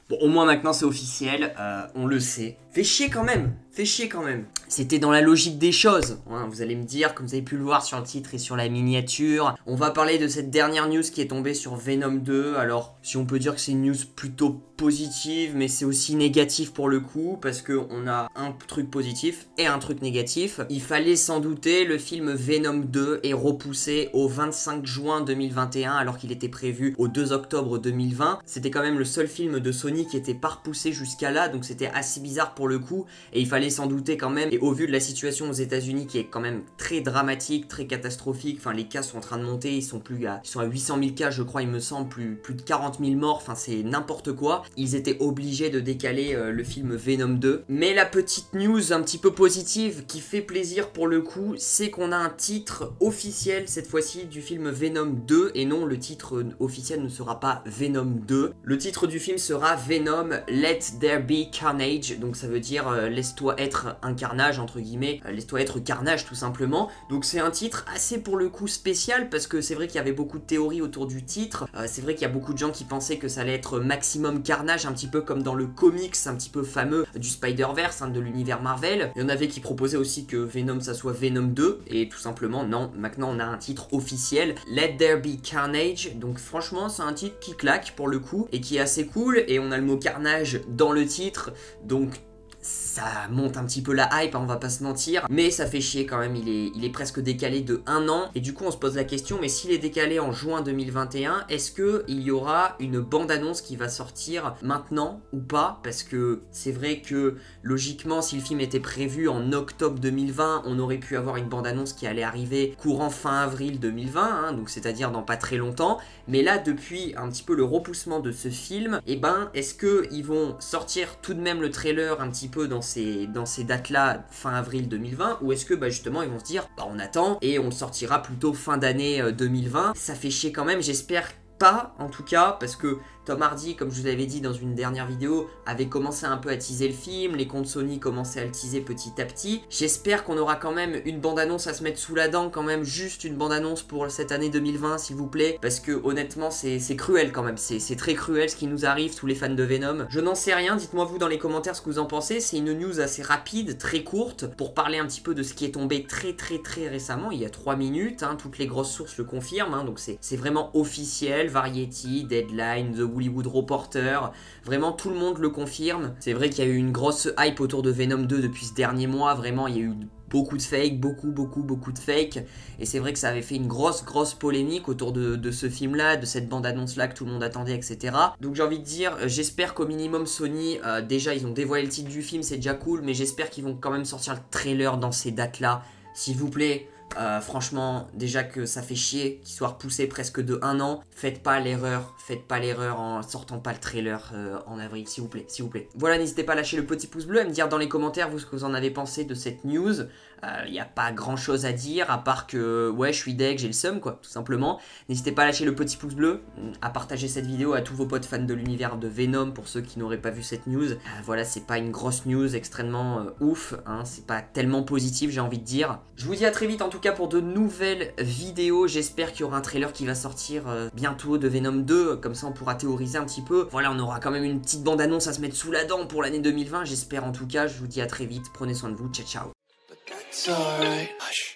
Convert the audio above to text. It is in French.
Bon, au moins maintenant c'est officiel, on le sait. Fait chier quand même, fait chier quand même. C'était dans la logique des choses, hein, vous allez me dire, comme vous avez pu le voir sur le titre et sur la miniature. On va parler de cette dernière news qui est tombée sur Venom 2. Alors, si on peut dire que c'est une news plutôt positive, mais c'est aussi négatif pour le coup, parce qu'on a un truc positif et un truc négatif. Il fallait s'en douter, le film Venom 2 est repoussé au 25 juin 2021, alors qu'il était prévu au 2 octobre 2020. C'était quand même le seul film de Sony qui était pas repoussé jusqu'à là, donc c'était assez bizarre pour le coup, et il fallait s'en douter quand même. Et au vu de la situation aux États-Unis qui est quand même très dramatique, très catastrophique, enfin les cas sont en train de monter, ils sont à 800 000 cas je crois il me semble, plus de 40 000 morts, enfin c'est n'importe quoi. Ils étaient obligés de décaler le film Venom 2. Mais la petite news un petit peu positive qui fait plaisir pour le coup, c'est qu'on a un titre officiel cette fois-ci du film Venom 2, et non, le titre officiel ne sera pas Venom 2. Le titre du film sera Venom Let There Be Carnage, donc ça veut dire laisse-toi être un carnage entre guillemets, laisse-toi être carnage tout simplement. Donc c'est un titre assez pour le coup spécial, parce que c'est vrai qu'il y avait beaucoup de théories autour du titre, c'est vrai qu'il y a beaucoup de gens qui pensaient que ça allait être Maximum Carnage, un petit peu comme dans le comics un petit peu fameux du Spider-Verse, hein, de l'univers Marvel. Il y en avait qui proposaient aussi que Venom ça soit Venom 2, et tout simplement non, maintenant on a un titre officiel, Let There Be Carnage. Donc franchement c'est un titre qui claque pour le coup, et qui est assez cool, et on a le mot carnage dans le titre, donc ça monte un petit peu la hype, hein, on va pas se mentir, mais ça fait chier quand même, il est presque décalé de 1 an, et du coup on se pose la question, mais s'il est décalé en juin 2021, est-ce qu'il y aura une bande-annonce qui va sortir maintenant ou pas? Parce que c'est vrai que logiquement, si le film était prévu en octobre 2020, on aurait pu avoir une bande-annonce qui allait arriver courant fin avril 2020, hein, donc c'est-à-dire dans pas très longtemps, mais là depuis un petit peu le repoussement de ce film, et ben est-ce qu'ils vont sortir tout de même le trailer un petit peu dans ces dates-là, fin avril 2020, ou est-ce que bah, justement ils vont se dire bah on attend et on le sortira plutôt fin d'année 2020. Ça fait chier quand même, j'espère pas en tout cas, parce que Tom Hardy, comme je vous l'avais dit dans une dernière vidéo, avait commencé un peu à teaser le film, les comptes Sony commençaient à le teaser petit à petit. J'espère qu'on aura quand même une bande-annonce à se mettre sous la dent, quand même juste une bande-annonce pour cette année 2020 s'il vous plaît, parce que honnêtement c'est cruel quand même, c'est très cruel ce qui nous arrive, tous les fans de Venom. Je n'en sais rien, dites-moi vous dans les commentaires ce que vous en pensez. C'est une news assez rapide, très courte, pour parler un petit peu de ce qui est tombé très récemment, il y a 3 minutes, hein, toutes les grosses sources le confirment, hein, donc c'est vraiment officiel, Variety, Deadline, The Hollywood Reporter, vraiment tout le monde le confirme. C'est vrai qu'il y a eu une grosse hype autour de Venom 2 depuis ce dernier mois, vraiment il y a eu beaucoup de fake, beaucoup de fake, et c'est vrai que ça avait fait une grosse polémique autour de ce film là, de cette bande annonce là que tout le monde attendait, etc. Donc j'ai envie de dire, j'espère qu'au minimum Sony, déjà ils ont dévoilé le titre du film, c'est déjà cool, mais j'espère qu'ils vont quand même sortir le trailer dans ces dates là, s'il vous plaît. Franchement, déjà que ça fait chier qu'il soit repoussé presque de 1 an, faites pas l'erreur en sortant pas le trailer en avril, s'il vous plaît. Voilà, n'hésitez pas à lâcher le petit pouce bleu, à me dire dans les commentaires vous ce que vous en avez pensé de cette news. Il n'y a pas grand chose à dire, à part que ouais, je suis deg, j'ai le seum quoi, tout simplement. N'hésitez pas à lâcher le petit pouce bleu, à partager cette vidéo à tous vos potes fans de l'univers de Venom, pour ceux qui n'auraient pas vu cette news. Voilà, c'est pas une grosse news extrêmement ouf, hein, c'est pas tellement positif, j'ai envie de dire. Je vous dis à très vite en tout cas pour de nouvelles vidéos. J'espère qu'il y aura un trailer qui va sortir bientôt de Venom 2, comme ça on pourra théoriser un petit peu. Voilà, on aura quand même une petite bande-annonce à se mettre sous la dent pour l'année 2020, j'espère en tout cas. Je vous dis à très vite, prenez soin de vous, ciao ciao. It's alright. Hush.